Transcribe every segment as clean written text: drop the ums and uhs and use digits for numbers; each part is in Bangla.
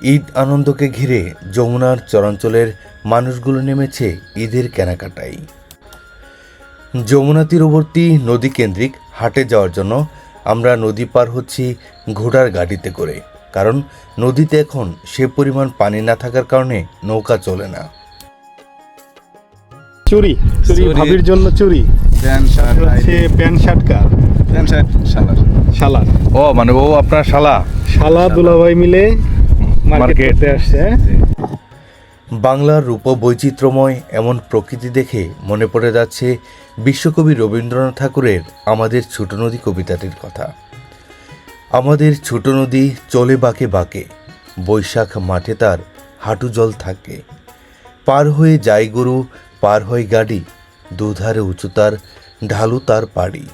ঈদ আনন্দকে ঘিরে যমুনার চরাঞ্চলের মানুষগুলো নেমেছে ঈদের কেনাকাটায়। যমুনা তীরবর্তী নদী কেন্দ্রিক হাটে যাওয়ার জন্য আমরা নদী পার হচ্ছি ঘোড়ার গাড়িতে করে, কারণ নদীতে এখন সে পরিমাণ পানি না থাকার কারণে নৌকা চলে না। চুরি ভাবির জন্য চুরি, প্যান্ট শার্ট হচ্ছে প্যান্ট শার্ট কার? প্যান্ট শার্ট শালার। ও মানে ও আপনার শালা দুলাভাই মিলে মার্কেটে আসছে। বাংলার রূপ বৈচিত্র্যময় এমন প্রকৃতি দেখে মনে পড়ে যাচ্ছে বিশ্বকবি রবীন্দ্রনাথ ঠাকুরের আমাদের ছোট নদী কবিতাটির কথা। আমাদের ছোট নদী চলে বাঁকে বাঁকে, বৈশাখ মাঠে তার হাঁটু জল থাকে। পার হয়ে যায় গরু, পার হয় গাড়ি, দুধারে উঁচু তার, ঢালু তার পাড়ি।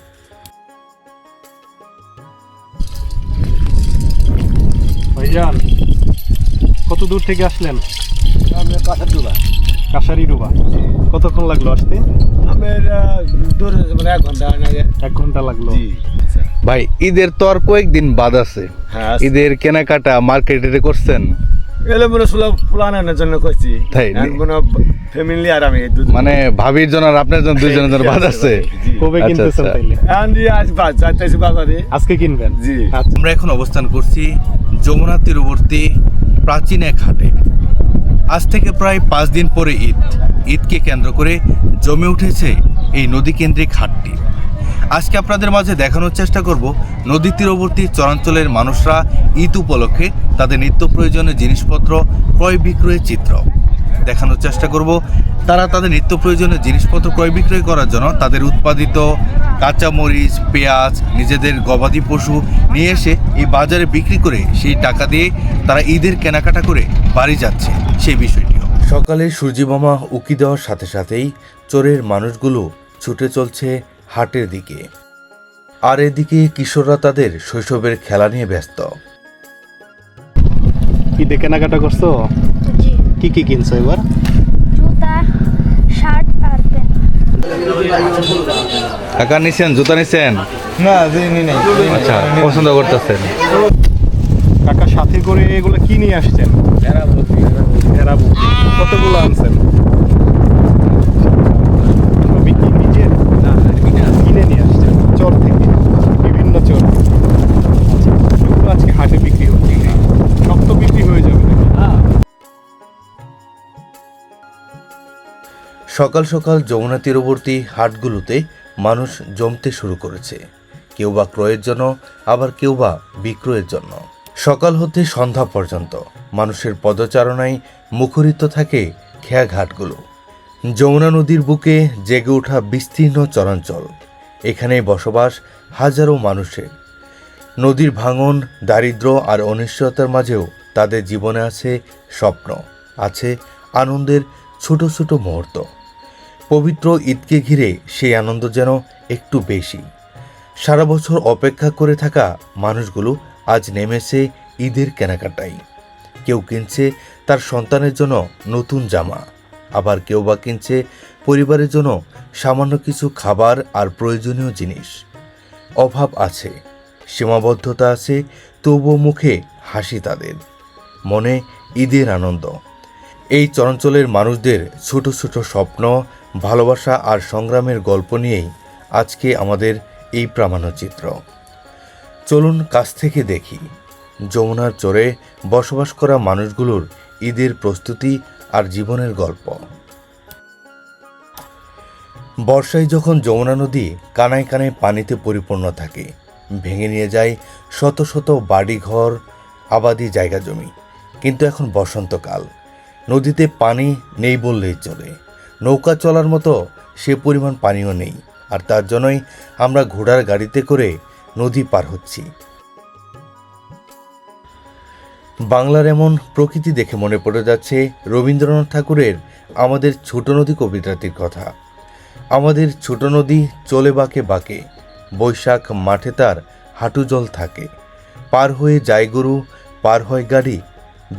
ভাইজান, কত দূর থেকে আসলেন? আমি কাঁসারডুবা। কাশারিডুবা। কতক্ষণ লাগলো আসতে? আমার দূর মানে 1 ঘন্টা আগে। 1 ঘন্টা লাগলো। ভাই, ঈদের তো আর কয়েকদিন বাদ আছে। হ্যাঁ, ঈদের কেনাকাটা মার্কেটে করছেন? এলে মনে প্ল্যানের জন্য করছি। তাই কোনো ফ্যামিলি আর আমি মানে ভাবির জন্য আর আপনার জন্য দুইজনের জন্য বাদ আছে। কবে কিনতেছেন তাইলে? আজ যাইতেছি বাজারে, আজকে কিনবেন? জি। আমরা এখন অবস্থান করছি যমুনা তীরবর্তী প্রাচীন এক হাটে। আজ থেকে প্রায় 5 দিন পরে ঈদকে কেন্দ্র করে জমে উঠেছে এই নদী কেন্দ্রিক হাটটি। আজকে আপনাদের মাঝে দেখানোর চেষ্টা করব নদী তীরবর্তী চরাঞ্চলের মানুষরা ঈদ উপলক্ষে তাদের নিত্য প্রয়োজনীয় জিনিসপত্র ক্রয় বিক্রয়ের চিত্র দেখানোর চেষ্টা করব। তারা তাদের নিত্য প্রয়োজনীয় জিনিসপত্র ক্রয় বিক্রয় করার জন্য তাদের উৎপাদিত কাঁচামরিচ, পেঁয়াজ, নিজেদের গবাদি পশু নিয়ে এসে এই বাজারে বিক্রি করে সেই টাকা দিয়ে তারা ঈদের কেনাকাটা করে বাড়ি যাচ্ছে, সেই বিষয়টিও। সকালে সূর্যমামা উকি দেওয়ার সাথে সাথেই চোরের মানুষগুলো ছুটে চলছে হাটের দিকে, আর এদিকে কিশোররা তাদের শৈশবের খেলা নিয়ে ব্যস্ত। ঈদে কেনাকাটা করছো? জি। কি কিনছো এবার? জুতা, শার্ট আর প্যান্ট। টাকা নিছেন, জুতা নিছেন? না জিনি নাই। আচ্ছা, পছন্দ করতেছেন? কাকা সাথে করে এগুলো কি নিয়ে আসছেন? এরাবো। কতগুলো আনছেন? সবই কি নিজের? কিনে নিয়ে আসছেন চর থেকে, বিভিন্ন চর। আচ্ছা, সেগুলো আজকে হাটে বিক্রি হচ্ছে। সব তো বিক্রি হয়ে যাবে নাকি? সকাল সকাল যমুনা তীরবর্তী হাটগুলোতে মানুষ জমতে শুরু করেছে, কেউ বা ক্রয়ের জন্য, আবার কেউ বা বিক্রয়ের জন্য। সকাল হতে সন্ধ্যা পর্যন্ত মানুষের পদচারণায় মুখরিত থাকে খেয়াঘাটগুলো। যমুনা নদীর বুকে জেগে ওঠা বিস্তীর্ণ চরাঞ্চল, এখানে বসবাস হাজারো মানুষের। নদীর ভাঙন, দারিদ্র্য আর অনিশ্চয়তার মাঝেও তাদের জীবনে আছে স্বপ্ন, আছে আনন্দের ছোট ছোট মুহূর্ত। পবিত্র ঈদকে ঘিরে সেই আনন্দ যেন একটু বেশি। সারা বছর অপেক্ষা করে থাকা মানুষগুলো আজ নেমেছে ঈদের কেনাকাটায়। কেউ কিনছে তার সন্তানের জন্য নতুন জামা, আবার কেউ বা কিনছে পরিবারের জন্য সামান্য কিছু খাবার আর প্রয়োজনীয় জিনিস। অভাব আছে, সীমাবদ্ধতা আছে, তবুও মুখে হাসি তাদের, মনে ঈদের আনন্দ। এই চরাঞ্চলের মানুষদের ছোট ছোট স্বপ্ন, ভালোবাসা আর সংগ্রামের গল্প নিয়েই আজকে আমাদের এই প্রামাণ্যচিত্র। চলুন কাছ থেকে দেখি যমুনার চরে বসবাস করা মানুষগুলোর ঈদের প্রস্তুতি আর জীবনের গল্প। বর্ষায় যখন যমুনা নদী কানায় কানায় পানিতে পরিপূর্ণ থাকে, ভেঙে নিয়ে যায় শত শত বাড়িঘর, আবাদি জায়গা জমি। কিন্তু এখন বসন্তকাল, নদীতে পানি নেই বললেই চলে। নৌকা চলার মতো সে পরিমাণ পানিও নেই, আর তার জন্যই আমরা ঘোড়ার গাড়িতে করে নদী পার হচ্ছি। বাংলার এমন প্রকৃতি দেখে মনে পড়ে যাচ্ছে রবীন্দ্রনাথ ঠাকুরের আমাদের ছোট নদী কবিতাটির কথা। আমাদের ছোট নদী চলে বাঁকে বাঁকে, বৈশাখ মাঠে তার হাঁটু জল থাকে। পার হয়ে যায় গরু, পার হয় গাড়ি,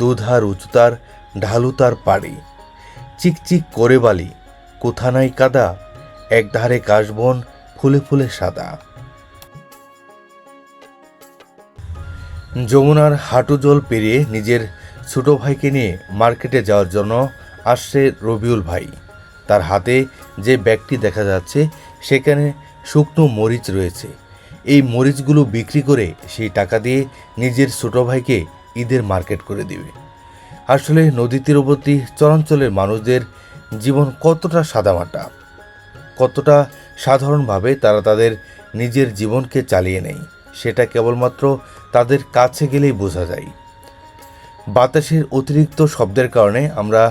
দুধার উঁচু তার, ঢালু তার পাড়ি। চিকচিক করে বালি, কোথা নাই কাদা, একধারে কাশবন ফুলে ফুলে সাদা। যমুনার হাঁটু জল পেরিয়ে নিজের ছোট ভাইকে নিয়ে মার্কেটে যাওয়ার জন্য আসছে রবিউল ভাই। তার হাতে যে ব্যাগটি দেখা যাচ্ছে সেখানে শুকনো মরিচ রয়েছে। এই মরিচগুলো বিক্রি করে সেই টাকা দিয়ে নিজের ছোট ভাইকে ঈদের মার্কেট করে দিবে। আসলে নদী তীরবর্তী চরাঞ্চলের মানুষদের জীবন কতটা সাদামাটা, কতটা সাধারণভাবে তারা তাদের নিজের জীবনকে চালিয়ে নেয়, সেটা কেবলমাত্র তাদের কাছে গেলেই বোঝা যায়। বাতাসের অতিরিক্ত শব্দের কারণে আমরা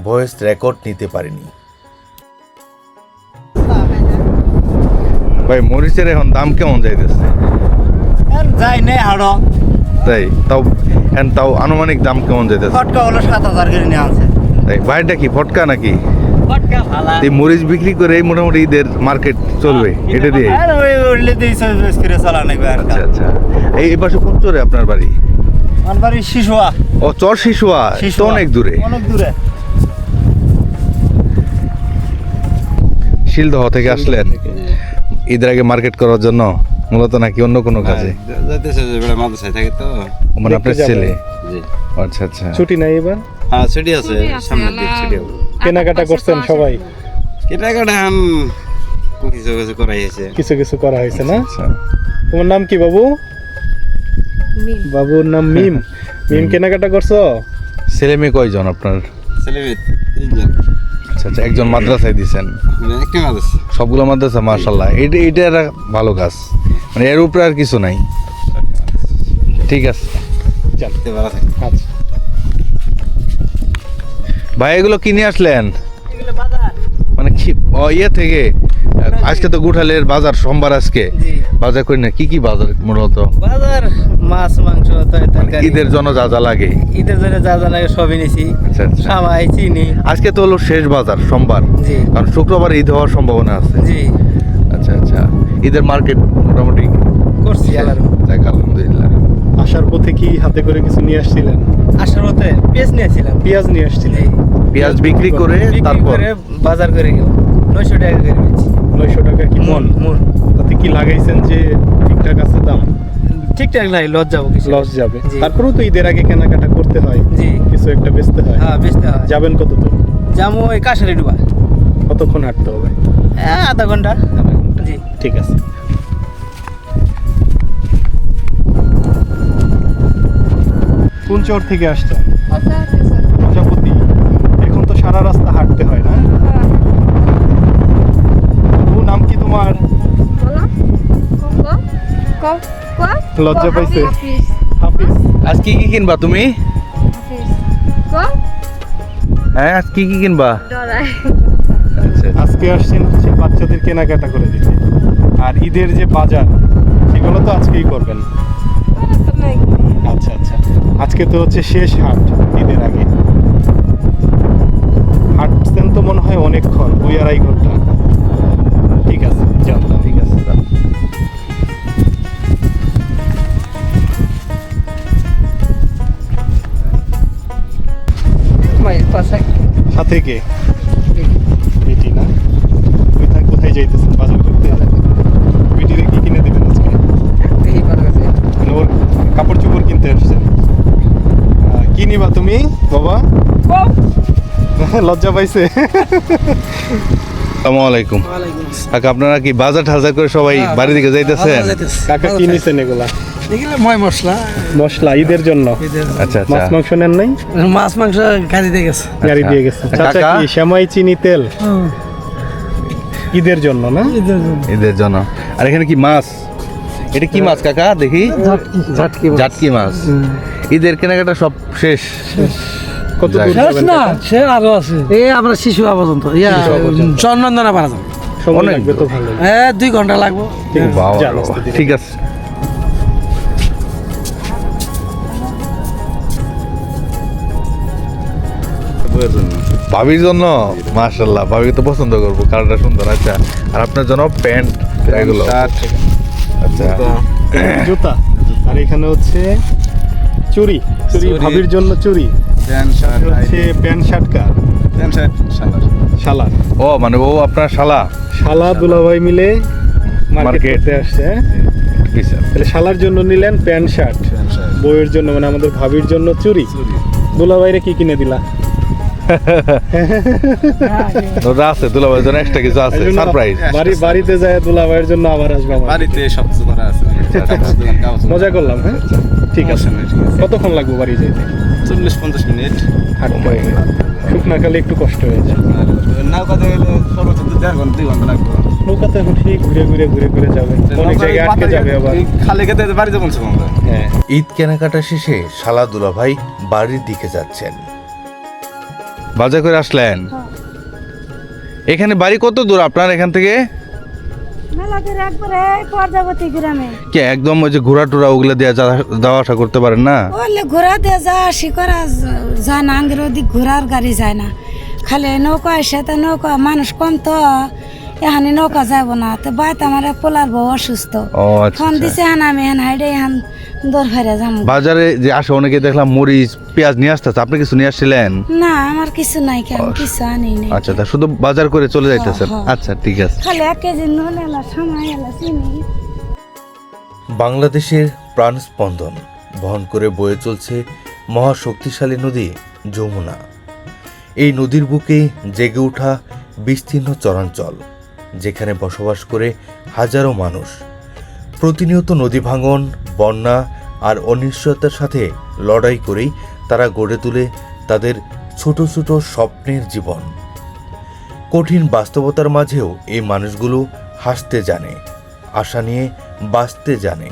ভয়েস রেকর্ড নিতে পারিনি। ভাই মরিচের এখন দাম কেমন যাইতেছে? যাই নেই হাড়ো তাই তাও আনুমানিক দাম কেমন যাইতেছে? ফটকা হলো 7,000 করে নিয়ে আছে। তাই ভাইটা কি ফটকা নাকি? ফটকা ভালো এই মরিচ বিক্রি করে মোটামুটি ঈদের মার্কেট চলবে এটা দিয়ে? আর ওই উঠলে দিয়ে সার্ভিস করে চালা নেবে আর আচ্ছা আচ্ছা। এই পাশে কোন চরে আপনার বাড়ি? আমার বাড়ি শিশুয়া। ও চর শিশুয়া, তো অনেক দূরে। অনেক দূরে। শিলদহ থেকে আসলেন ঈদের আগে মার্কেট করার জন্য মূলত, নাকি অন্য কোনো কাজে? যাইতেছে যে বেলা মাদ্রাসায় থাকে তো। মানে আপনার দেখতে ছেলে? জি। আচ্ছা আচ্ছা। ছুটি নাই এবার? হ্যাঁ ছুটি আছে, সামনের দিক ছুটি হবে। কেনাকাটা করছেন সবাই? কেনাকাটা কিছু কিছু করাই হয়েছে। কিছু কিছু করা হয়েছে না? আচ্ছা। তোমার নাম কি বাবু? বাবুর নাম মিম। মিম কেনাকাটা করছো? ছেলে মেয়ে কয়জন আপনার? ছেলে মেয়ে 3 জন। আচ্ছা আচ্ছা। একজন মাদ্রাসায় দিয়েছেন? একটি মাদ্রাসা। সবগুলো মাদ্রাসা, মাশাআল্লাহ। এটা একটা ভালো কাজ, মানে এর উপরে আর কিছু নাই। ঠিক আছে, চল ভালো থাকে। আচ্ছা। ভাই এগুলো কিনে আসলেন মানে কি ইয়ে থেকে? আজকে তো গুঠালের বাজার, সোমবার আজকে জি। বাজার করি না? কি কি বাজার মূলত? বাজার মাছ মাংস তরকারি। ঈদের জন্য যা যা লাগে? ঈদের জন্য যা যা লাগে সবই নিছি। আচ্ছা আচ্ছা। সামাই চিনি। আজকে তো হলো শেষ বাজার, সোমবার, জি কারণ শুক্রবার ঈদ হওয়ার সম্ভাবনা আছে। জি আচ্ছা আচ্ছা। ঈদের মার্কেট মোটামুটি করছি আলাদা। যাক আলহামদুলিল্লাহ। আসার পথে কি হাতে করে কিছু নিয়ে আসছিলেন? আসার মতে পেঁয়াজ নিয়েছিলাম। পেঁয়াজ নিয়ে আসছিলেন? জি। পেঁয়াজ বিক্রি করে বিক্রি তারপর করে বাজার করে গেল 900 টাকা করে বেচছি। 900 টাকা কি মন? মন তাতে কি লাগাইছেন যে ঠিকঠাক আছে দাম? ঠিকঠাক নাই, লস যাবো কিছু। লস যাবে। জি। তারপরেও তো ঈদের আগে কেনাকাটা করতে হয়, জি কিছু একটা বেচতে হয়। হ্যাঁ বেচতে হয়। যাবেন কত দূর? যাবো ওই কাশারি ডুবা। কতক্ষণ হাঁটতে হবে? আধা ঘন্টা। আধা ঘন্টা। জি ঠিক আছে। কোন চর থেকে আসছেন? প্রজাপতি। এখন তো সারা রাস্তা হাঁটতে হয় না? ও নাম কি তোমার? লজ্জা পাইছে? হাফিজ। আজ কি কি কিনবা তুমি? হ্যাঁ, আজ কি কি কিনবা? আচ্ছা আজকে আসছেন হচ্ছে বাচ্চাদের কেনাকাটা করে দিতে, আর ঈদের যে বাজার সেগুলো তো আজকেই করবেন। আচ্ছা আচ্ছা। আজকে তো হচ্ছে শেষ হাট ঈদের আগে। হাঁটছেন তো মনে হয় অনেকক্ষণ, 2-2.5 ঘন্টা। ঠিক আছে যাও। ঠিক আছে। সাথে কে? বেটি না? কোথায় যাইতেছেন বাজার করতে? বেটিরে কি কিনে দেবেন আজকে? মানে ওর কাপড় চোপড় কিনতে আসছেন? কি নিবা তুমি বাবা? লজ্জা পাইছে? আসসালামু আলাইকুম। কাকা, আপনারা কি বাজার টাজার করে সবাই বাড়ি দিকে যাইতেছেন? কাকা কি নিছেন এগুলা? ময় মশলা মশলা ঈদের জন্য? আচ্ছা আচ্ছা। মাছ মাংস নেন নাই? মাছ মাংস গাড়ি দিয়ে গেছে। গাড়ি দিয়ে গেছে। চাচা কাকা? কি সেমাই চিনি তেল ঈদের জন্য না? ঈদের জন্য। আর এখানে কি মাছ? এটা কি মাছ কাকা দেখি? জাটকি মাছ। ঈদের কেনাকাটা সব শেষ? কত দূর যাক। যাবেন কাকা? সে আরো আছে। আমরা শিশু পর্যন্ত শিশুয়া পর্যন্ত। চন্দনা পারা যাবে। সময় অনেক লাগবে তো ভালো। 2 ঘন্টা লাগবো। ঠিক আছে, বাবা, যান আস্তে ধীরে। ঠিক আছে। ভাবির জন্য? মাশাআল্লাহ, ভাবিকে তো পছন্দ করবো, কালারটা সুন্দর। আচ্ছা, আর আপনার জন্য প্যান্ট এগুলো? আচ্ছা। জুতা। আর এখানে হচ্ছে চুড়ি। চুড়ি ভাবির জন্য চুড়ি। হচ্ছে প্যান্ট শার্ট কার? শালা। ও মানে ও আপনার শালা? শালা দুলাভাই মিলে মার্কেট মার্কেট। করতে আসছে। হ্যাঁ? তাহলে শালার জন্য নিলেন প্যান্ট শার্ট, বউয়ের জন্য মানে আমাদের ভাবির জন্য চুড়ি। দুলাভাইরে কি কিনে দিলা? ওটা আছে দুলাভাইয়ের জন্য এক্সট্রা কিছু আছে, সারপ্রাইজ। বাড়িতে যায় দুলাভাইয়ের জন্য আবার আসবে আমার। বাড়িতে সব কিছু করা আছে। মজা করলাম, হ্যাঁ ঠিক আছে। কতক্ষণ লাগবে বাড়ি যেতে? 40-50 মিনিট। হাট করে শুকনাকালে একটু কষ্ট হয়েছে। নৌকাতে গেলে সর্বোচ্চ 2 ঘন্টা লাগবে। নৌকাতে এখন ঠিক ঘুরে যাবে, অনেক জায়গায় আটকে যাবে আবার। খালি খেতে বাড়ি যাবো আমরা। হ্যাঁ, ঈদ কেনাকাটা শেষে শালা দুলাভাই বাড়ির দিকে যাচ্ছেন। বাজার করে আসলেন? এখানে বাড়ি কত দূর আপনার এখান থেকে? মেলা করে একবারে পর্যাবতী গ্রামে। কি একদম ওই যে ঘোরা টোরা ওগুলো দিয়ে যাওয়া আসা করতে পারেন না? ওলে ঘোরা দিয়ে যা আসি করা যায় না, আঙ্গের ওদিক ঘোরার গাড়ি যায় না, খালি নৌকা এসে তো নৌকা মানুষ কম তো এখানে নৌকা যাব না। তো বাইতে আমার পোলার বউ অসুস্থ, ও আচ্ছা ফোন আচ্ছা। দিছে হান আমি হান হাইডে হান দৌড় ফেরে যাম। বাজারে যে আসে অনেকে দেখলাম মরিচ পেঁয়াজ নিয়ে আসতেছে, আপনি কিছু নিয়ে আসছিলেন? না আমার কিছু নাই, কেমন কিছু আনি নাই। আচ্ছা তা শুধু বাজার করে চলে যাইতেছেন? হ্যাঁ। আচ্ছা ঠিক আছে। খালি 1 কেজি নুন এলা সময় এলা চিনি। বাংলাদেশের প্রাণস্পন্দন বহন করে বয়ে চলছে মহাশক্তিশালী নদী যমুনা। এই নদীর বুকে জেগে ওঠা বিস্তীর্ণ চরাঞ্চল, যেখানে বসবাস করে হাজারো মানুষ। প্রতিনিয়ত নদী ভাঙন, বন্যা আর অনিশ্চয়তার সাথে লড়াই করেই তারা গড়ে তোলে তাদের ছোট ছোট স্বপ্নের জীবন। কঠিন বাস্তবতার মাঝেও এই মানুষগুলো হাসতে জানে, আশা নিয়ে বাঁচতে জানে,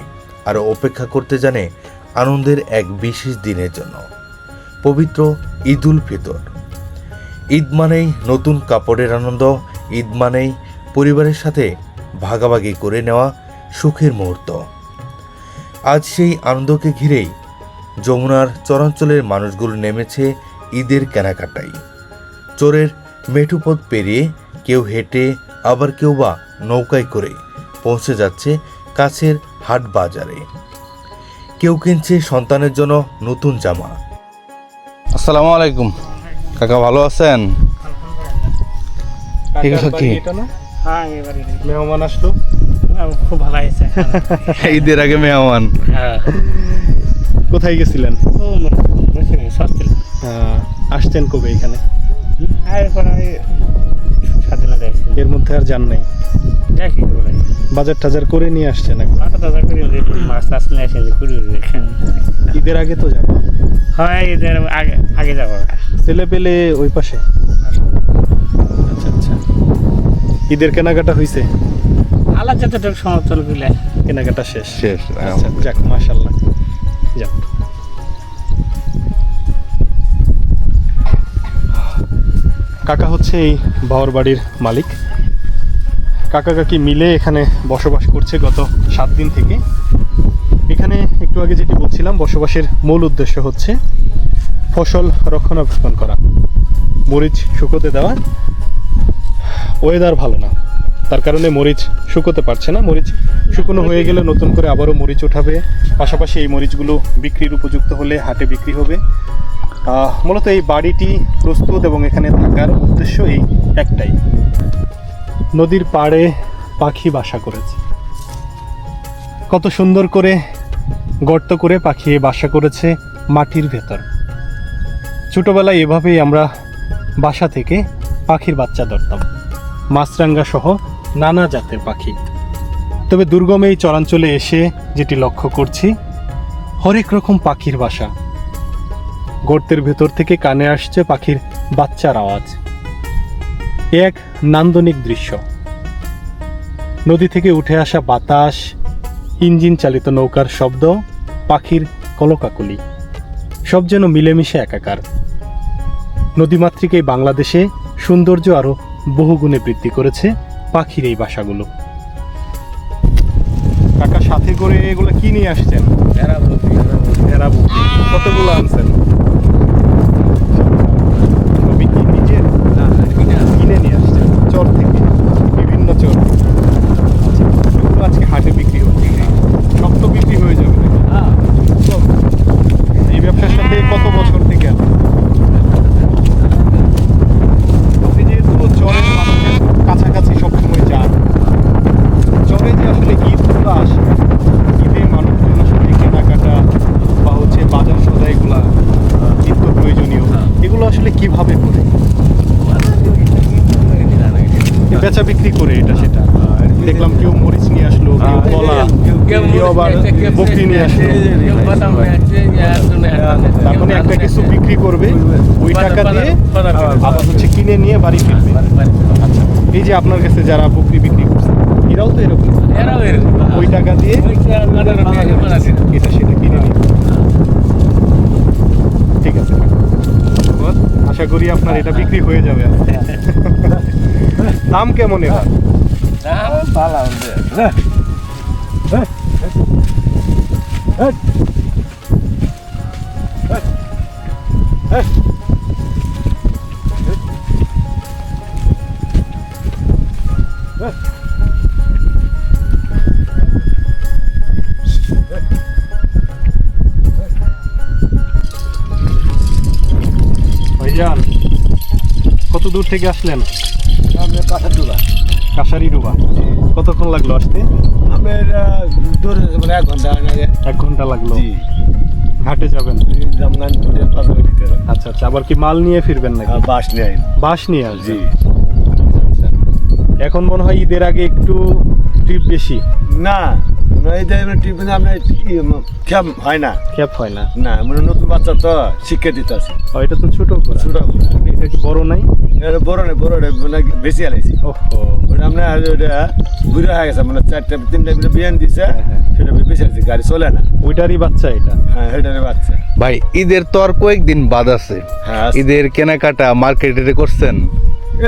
আর অপেক্ষা করতে জানে আনন্দের এক বিশেষ দিনের জন্য, পবিত্র ঈদ উল ফিতর। ঈদ মানেই নতুন কাপড়ের আনন্দ, ঈদ মানেই পরিবারের সাথে ভাগাভাগি করে নেওয়া সুখের মুহূর্ত। আজ সেই আনন্দকে ঘিরেই যমুনার চরাঞ্চলের মানুষগুলো নেমেছে ঈদের কেনাকাটায়। চোরের মেঠুপথ পেরিয়ে কেউ হেঁটে, আবার কেউ বা নৌকায় করে পৌঁছে যাচ্ছে কাছের হাট বাজারে। কেউ কিনছে সন্তানের জন্য নতুন জামা। আসসালামু আলাইকুম কাকা, ভালো আছেন? ঠিক আছে কি হ্যাঁ, মেহমান আসলো, খুব ভালো আছে। ঈদের আগে মেহমান। কোথায় গেছিলেন? আসছেন কবে এখানে? এর মধ্যে আর যান নাই? বাজার টাজার করে নিয়ে আসছেন? ঈদের আগে তো যাবো। হয় ঈদের আগে যাবো। ছেলে পেলে ওই পাশে? আচ্ছা আচ্ছা। ঈদের কেনাকাটা হয়েছে? আল্লাহ যতটুকু সমর্থন গুলা কেনাকাটা শেষ? শেষ। আচ্ছা, যাক মাশাআল্লাহ। যাক, কাকা হচ্ছে এই বাওয়ার বাড়ির মালিক। কাকা কাকি মিলে এখানে বসবাস করছে গত 7 দিন থেকে। এখানে একটু আগে যেটি বলছিলাম, বসবাসের মূল উদ্দেশ্য হচ্ছে ফসল রক্ষণাবেক্ষণ করা, মরিচ শুকোতে দেওয়া। ওয়েদার ভালো না, তার কারণে মরিচ শুকোতে পারছে না। মরিচ শুকনো হয়ে গেলে নতুন করে আবারও মরিচ উঠাবে। পাশাপাশি এই মরিচগুলো বিক্রির উপযুক্ত হলে হাটে বিক্রি হবে। মূলত এই বাড়িটি প্রস্তুত এবং এখানে থাকার উদ্দেশ্য এই একটাই। নদীর পাড়ে পাখি বাসা করেছে, কত সুন্দর করে গর্ত করে পাখি বাসা করেছে মাটির ভেতর। ছোটবেলায় এভাবেই আমরা বাসা থেকে পাখির বাচ্চা ধরতাম, মাছরাঙ্গা সহ নানা জাতের পাখি। তবে দুর্গম এই চরাঞ্চলে এসে যেটি লক্ষ্য করছি, হরেক রকম পাখির বাসা। গর্তের ভেতর থেকে কানে আসছে পাখির বাচ্চার আওয়াজ। এক নান্দনিক দৃশ্য। নদী থেকে উঠে আসা বাতাস, ইঞ্জিন চালিত নৌকার শব্দ, পাখির কলকাকলি, সব যেন মিলেমিশে একাকার। নদীমাতৃক এই বাংলাদেশে সৌন্দর্য আরো বহুগুণে বৃদ্ধি করেছে পাখির এই বাসাগুলো। কাকা সাথে করে এগুলো কি নিয়ে আসছেন? ভেড়া বকরি। কতগুলো আনছেন? সবই কি নিজের? কিনে নিয়ে আসছেন চর থেকে, বিভিন্ন চর। এগুলো আজকে হাটে বিক্রি হচ্ছে, সব তো বিক্রি হয়ে যাবে। সব। এই ব্যবসার সাথে কত বছর থেকে আছেন? আপনি যেহেতু চরের মানুষের কাছাকাছি সবসময় যান, চরে যে আসলে ঈদগুলো আসে, ঈদে মানুষজন আসলে কেনাকাটা বা হচ্ছে বাজার সদাইগুলা নিত্য প্রয়োজনীয় এগুলো আসলে কিভাবে করে বেচা বিক্রি করে এটা সেটা দেখলাম কেউ মরিচ নিয়ে আসলো কেউ কলা কেউ আবার বকরি নিয়ে আসলো তার মানে একটা কিছু বিক্রি করবে ওই টাকা দিয়ে আবার হচ্ছে কিনে নিয়ে বাড়ি ফিরবে আচ্ছা এই যে আপনার কাছে যারা বকরি বিক্রি করছে এরাও তো এরকম ওই টাকা দিয়ে এটা সেটা কিনে নিবে ঠিক আছে আশা করি আপনার এটা বিক্রি হয়ে যাবে দাম কেমন এবার ভাইজান কত দূর থেকে আসলেন? কাশারি ডুবা কতক্ষণ লাগলো আসতে? মানে 1 ঘন্টা 1 ঘন্টা লাগলো। ঘাটে যাবেন? আচ্ছা আচ্ছা আবার কি মাল নিয়ে ফিরবেন নাকি? বাস নেই বাস নিয়ে আসবেন? আচ্ছা, আচ্ছা। এখন মনে হয় ঈদের আগে একটু ট্রিপ বেশি না এই যে টিফিন আপনার ক্যাম্প হয় না ক্যাপ হয় না। না মানে নতুন বাচ্চা তো শিক্ষা দিতে আছে ও, এটা তো ছোট ঘোড়া। ছোট এটা কি বড় নাই? এটা বড় নেই বড় মানে বেশি আলাইছি ওহো ওটা আপনার ওটা বুড়ো হয়ে গেছে মানে 3টা বিয়ান দিছে হ্যাঁ। সেটা বেশি আছে গাড়ি চলে না ওইটারই বাচ্চা এটা? হ্যাঁ এটারে বাচ্চা ভাই ঈদের তো আর কয়েকদিন বাদ আছে, হ্যাঁ ঈদের কেনাকাটা মার্কেটে করছেন?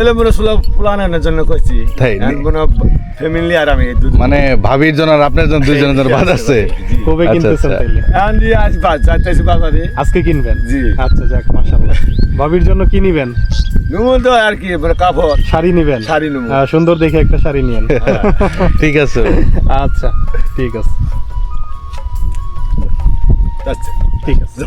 এলে মনে প্লানের জন্য করছি তাই? কোনো ফ্যামিলি আর আমি মানে ভাবির জন্য আর আপনার জন্য দুইজনের জন্য বাদ আছে? কবে আচ্ছা, কিনতেছেন আচ্ছা। তাইলে? আন্দি আজ যাইতেছি বাজারে আজকে কিনবেন? জি। আচ্ছা যাক মাশাআল্লাহ। ভাবির জন্য কি নিবেন? নুমন তো আর কি মানে কাপড় শাড়ি নিবেন? শাড়ি নেবো। সুন্দর দেখে একটা শাড়ি নিয়েন। ঠিক আছে। আচ্ছা ঠিক আছে আচ্ছা ঠিক আছে।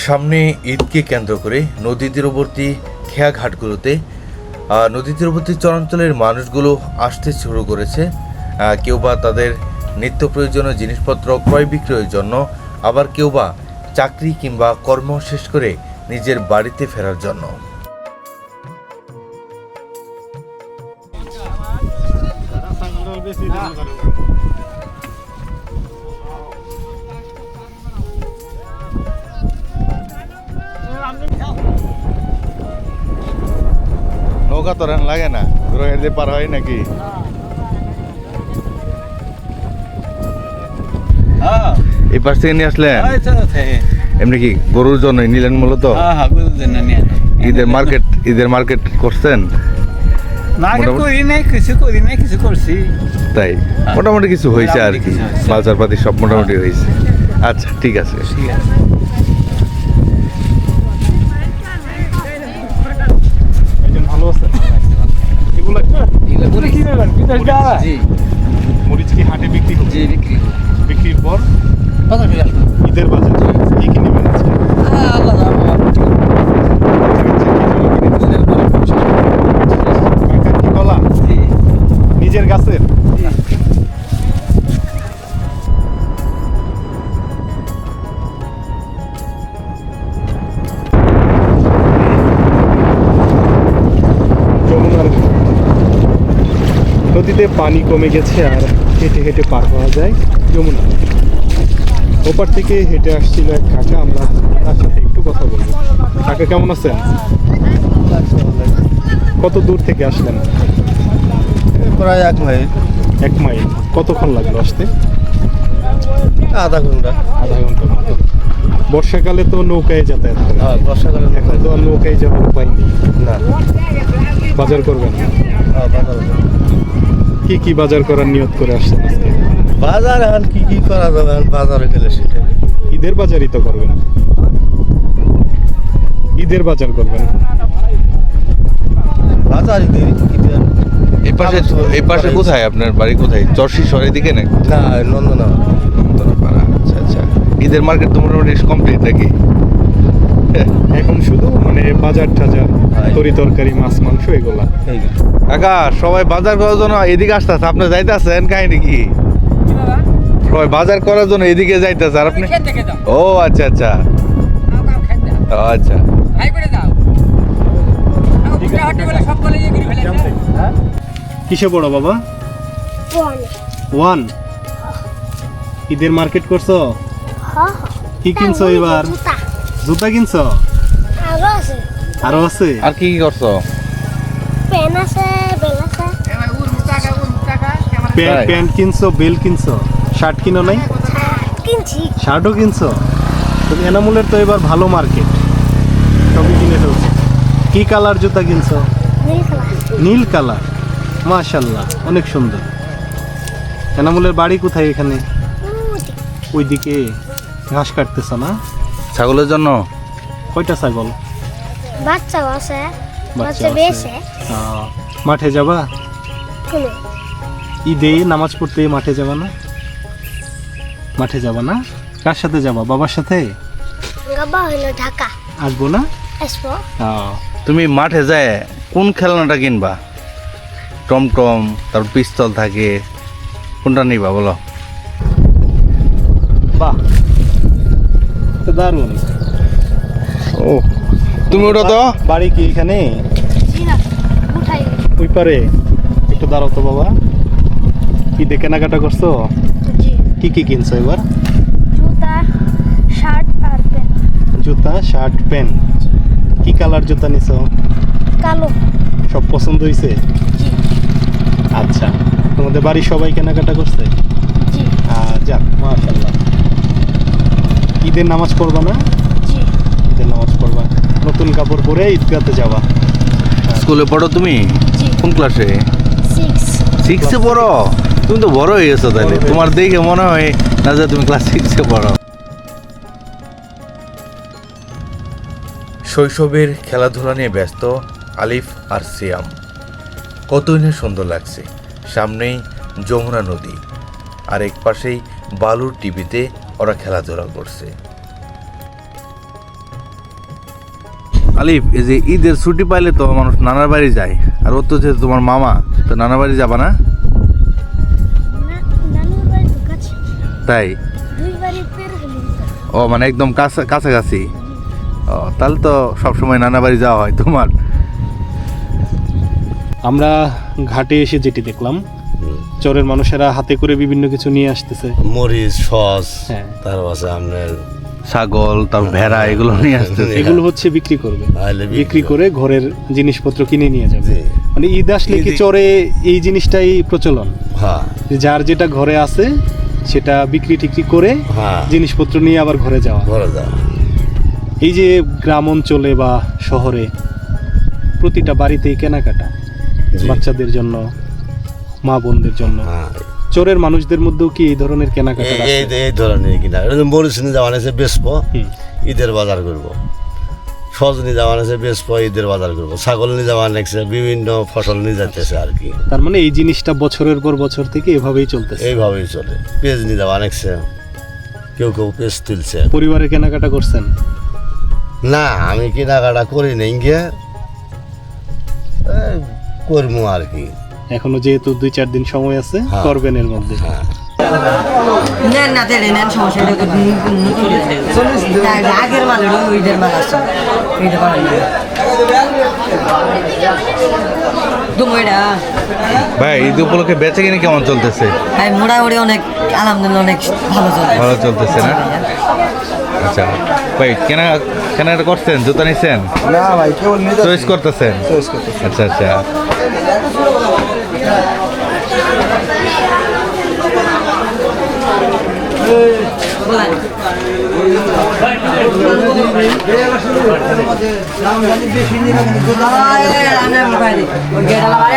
সামনে ঈদকে কেন্দ্র করে নদী তীরবর্তী খেয়াঘাটগুলোতে নদী তীরবর্তী চরাঞ্চলের মানুষগুলো আসতে শুরু করেছে, কেউ বা তাদের নিত্য প্রয়োজনীয় জিনিসপত্র ক্রয় বিক্রয়ের জন্য, আবার কেউ বা চাকরি কিংবা কর্ম শেষ করে নিজের বাড়িতে ফেরার জন্য। নৌকা তো লাগে না, ঘুরে পার হয় নাকি? এই পাশ থেকে নিয়ে আসলেন? এমনি কি গরুর জন্য নিলেন মূলত? ঈদের মার্কেট করছেন? কিছু করছি। তাই মোটামুটি কিছু হয়েছে আর কি, বাজারপাতি সব মোটামুটি হয়েছে। আচ্ছা ঠিক আছে। ভালো আছে? এগুলো মরিচ কি হাটে বিক্রি হচ্ছে? বিক্রির পর ঈদের বাজার কি কি নেবেন আজকে? কাকার কি কলা নিজের গাছের? যমুনার নদীতে পানি কমে গেছে আর হেঁটে হেঁটে পার হওয়া যায় যমুনা। ওপার থেকে হেঁটে আসছিল এক কাকা, আমরা তার সাথে একটু কথা বলবো। কাকা কেমন আছেন? কত দূর থেকে আসলেন? প্রায় 1 মাইল। 1 মাইল। কতক্ষণ লাগলো আসতে? আধা ঘন্টা মতো। বর্ষাকালে তো নৌকায় যাতায়াত করে। হ্যাঁ বর্ষাকালে এখন তো আর নৌকায় যাওয়ার উপায় নেই। না বাজার করবেন? বাজার কি কি বাজার করার নিয়ত করে আসছেন আজকে? বাজার এখন কি করা যাবে এখন বাজারে গেলে সেটা ঈদের বাজারই তো করবেন? ঈদের বাজার করবেন? বাজারই দেরি কি দেন এই পাশে কোথায় আপনার বাড়ি? কোথায়? চরশি শহরের দিকে নাকি? না নন্দনা নন্দনপাড়া। আচ্ছা আচ্ছা। ঈদের মার্কেট তো মোটামুটি কমপ্লিট নাকি? এখন শুধু মানে বাজার টাজার তরি তরকারি মাছ মাংস এগুলা। কাকা সবাই বাজার করার জন্য এদিকে আসতেছে, আপনি যাইতেছেন কাহিনী কি? সবাই বাজার করার জন্য এদিকে যাইতেছে আর আপনি? ও আচ্ছা আচ্ছা ও, আচ্ছা। কিসে বড় বাবা? ওয়ান। ঈদের মার্কেট করছো? কি কিনছো এবার? জুতা কিনছো? আরো আছে? আর কি কি করছো? প্যান্ট কিনছো, বেল কিনছো, শার্ট কিনো নাই? শার্টও কিনছো? তো এনামুলের তো এবার ভালো মার্কেট, সবই কিনে ফেলছো। কি কালার জুতা কিনছো? নীল কালার, মাশাল্লাহ অনেক সুন্দর। এনামুলের বাড়ি কোথায়? এখানে ওইদিকে ঘাস কাটতেছ না? ছাগলের জন্য? কয়টা ছাগল? বাচ্চা আছে, বাচ্চা আছে। মাঠে যাবা? ঈদে নামাজ পড়তে মাঠে যাবা না? মাঠে যাবা না? কার সাথে যাবা? বাবার সাথে? বাবা হলো ঢাকা আসবো না? আসবো। তুমি মাঠে যায় কোন খেলনাটা কিনবা? টমটম, তারপর পিস্তল থাকে, কোনটা নিবা বলো? বাহ, তো দারুণ। ও তুমি ওটা তো বাড়ি কি এখানে? জি না, উঠাই ওই পারে। একটু দাঁড়াও তো বাবা। ঈদে কেনাকাটা করছো? জি। কি কি কিনছো এবার? জুতা, শার্ট আর প্যান্ট। জুতা, শার্ট, প্যান্ট। কি কালার জুতা নিছো? কালো। সব পছন্দ হয়েছে? জি। আচ্ছা, তোমাদের বাড়ির সবাই কেনাকাটা করছে? জি। যাক মাশাআল্লাহ। ঈদের নামাজ পড়বা না? জি। ঈদের নামাজ পড়বা, নতুন কাপড় পরে ঈদগাতে যাবা। স্কুলে পড়ো তুমি? জি। কোন ক্লাসে? 6। 6-এ পড়ো? তুমি তো বড় হয়ে গেছো তাহলে। তোমার দেখে মনে হয় না যে তুমি ক্লাস 6-এ পড়ো। শৈশবের খেলাধুলা নিয়ে ব্যস্ত আলিফ আর সিয়াম। কতই না সুন্দর লাগছে। সামনেই যমুনা নদী, আর এক পাশেই বালুর টিভিতে ওরা খেলাধুলা করছে। আলিফ, এই যে ঈদের ছুটি পাইলে তো মানুষ নানার বাড়ি যায়, আর ও তো যেহেতু তোমার মামা, তো নানার বাড়ি যাবা না? নানুর বাড়ি তো কাছে, তাই? 2 বাড়ি পের হলি। ও মানে একদম কাছাকাছি। ও তাহলে তো সবসময় নানা বাড়ি যাওয়া হয় তোমার। আমরা ঘাটে এসে যেটি দেখলাম, চরের মানুষেরা হাতে করে বিভিন্ন কিছু নিয়ে আসতেছে। মরিচ, সস, হ্যাঁ। তারপর আছে আপনার ছাগল, তারপর ভেড়া, এগুলো নিয়ে আসতেছে। এগুলো হচ্ছে বিক্রি করবে, তাহলে বিক্রি করে ঘরের জিনিসপত্র কিনে নিয়ে যাবে। জি। মানে ঈদ আসলে কি চরে এই জিনিসটাই প্রচলন, হ্যাঁ যে যার যেটা ঘরে আছে সেটা বিক্রি টিক্রি করে হ্যাঁ জিনিসপত্র নিয়ে আবার ঘরে যাওয়া। ঘরে যাও। এই যে গ্রাম অঞ্চলে বা শহরে প্রতিটা বাড়িতেই কেনাকাটা, জি। বাচ্চাদের জন্য, মা বোনদের জন্য। হ্যাঁ চরের মানুষদের মধ্যেও কি এই ধরনের কেনাকাটা এই- আছে? এই এই ধরনের কিনা মরিচ নিয়ে যাওয়া আছে বেচবো, হুম। ঈদের বাজার করবো। সজ নিয়ে যাওয়া আছে বেচবো, ঈদের বাজার করবো। ছাগল নিয়ে যাওয়া নেছে, বিভিন্ন ফসল নিয়ে যাইতেছে আর কি। তার মানে এই জিনিসটা বছরের পর বছর থেকে এভাবেই চলতেছে। এইভাবেই চলে। পেঁয়াজ নিয়ে যাওয়া নেছে, কেউ কেউ পেঁয়াজ তুলছে। পরিবারে কেনাকাটা করছেন? না, আমি কেনাকাটা করি নাই গিয়ে, করবো আর কি। এখনো যেহেতু 2-4 দিন সময় আছে, হ্যাঁ। করবেন এর মধ্যে। হ্যাঁ নেন না তেলে নেন, সমস্যা এটা আগের মাল ওইদের মাল আসছে এইটা পারেন না ভাই, ঈদ উপলক্ষে বেচে কিনে কেমন চলতেছে? ভাই মোটামুটি অনেক আলহামদুলিল্লাহ অনেক ভালো চলছে। ভালো চলতেছে না? আচ্ছা ভাই, কেনাকাটা করছেন? জুতা নিছেন? না ভাই, কেবল নিয়ে চয়েস করতেছেন? আচ্ছা আচ্ছা।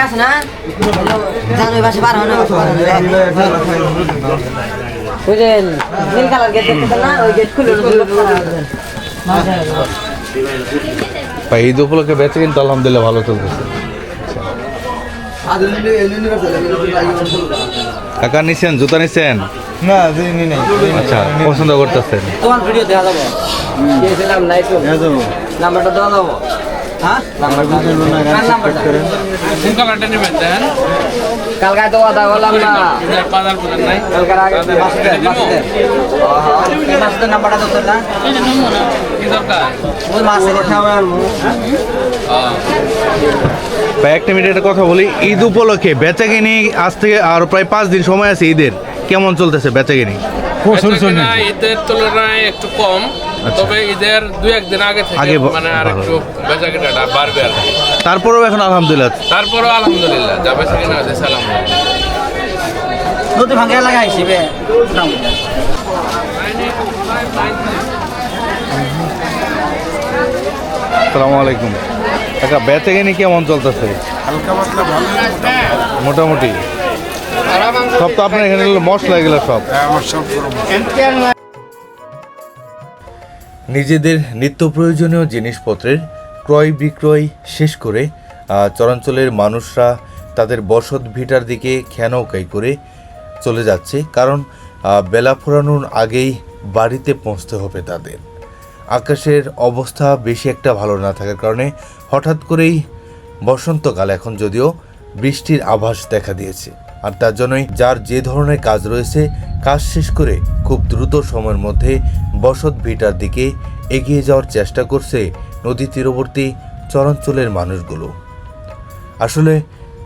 আছে না জানুই পাশে পার হয় না, বুঝলেন? নীল কালার গেট দেখতেছেন না, ওই গেট খুলে ভাই, ঈদ উপলক্ষে বেচে কিন্তু আলহামদুলিল্লাহ ভালো চলতেছে। কাকা নিছেন? জুতা নিছেন? না দিনই নেই। আচ্ছা, পছন্দ করতেছেন? তোমার ভিডিও দেখা যাবো, নাম্বারটা দেওয়া যাবো। হ্যাঁ কোন কালারটা নেবেন দেন কালকায় তো কথা বললাম না বাজার করেন নাই কালকার আগে মাসের নাম্বারটা দোস্ত না কি দরকার ওই মাসের ভাই একটা মিনিট একটা কথা বলি, ঈদ উপলক্ষে বেচাকিনি আজ থেকে আর প্রায় 5 দিন সময় আছে ঈদের, কেমন চলতেছে বেচাকিনি? বেচাকেনা ঈদের তুলনায় একটু কম, তবে ঈদের 2-1 দিন আগে থেকে মানে আর একটু বেচাকেনাটা বাড়বে আর কি। তারপরেও এখন আলহামদুলিল্লাহ তারপরও আলহামদুলিল্লাহ যা বেচাকেনা আছে সালাম নতুন ভাঙ্গা লাগাইছি বে আসসালামু আলাইকুম কাকা, বেচাকিনি কেমন চলতেছে? মোটামুটি সব তো আপনার এখানে মশলা এগুলো সব নিজেদের নিত্য প্রয়োজনীয় জিনিসপত্রের ক্রয় বিক্রয় শেষ করে চরাঞ্চলের মানুষরা তাদের বসত ভিটার দিকে খেয়ানৌকাই করে চলে যাচ্ছে, কারণ বেলা ফোরানোর আগেই বাড়িতে পৌঁছতে হবে তাদের। আকাশের অবস্থা বেশি একটা ভালো না থাকার কারণে হঠাৎ করেই বসন্তকাল, এখন যদিও বৃষ্টির আভাস দেখা দিয়েছে, আর তার জন্যই যার যে ধরনের কাজ রয়েছে কাজ শেষ করে খুব দ্রুত সময়ের মধ্যে বসত ভিটার দিকে এগিয়ে যাওয়ার চেষ্টা করছে নদী তীরবর্তী চরাঞ্চলের মানুষগুলো। আসলে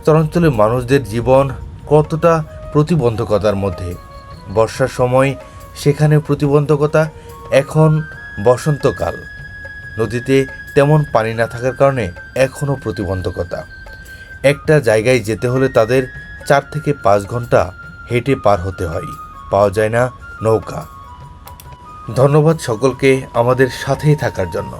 চরাঞ্চলের মানুষদের জীবন কতটা প্রতিবন্ধকতার মধ্যে, বর্ষার সময় সেখানে প্রতিবন্ধকতা, এখন বসন্তকাল নদীতে তেমন পানি না থাকার কারণে এখনও প্রতিবন্ধকতা। একটা জায়গায় যেতে হলে তাদের 4 থেকে 5 ঘন্টা হেঁটে পার হতে হয়, পাওয়া যায় না নৌকা। ধন্যবাদ সকলকে আমাদের সাথেই থাকার জন্য।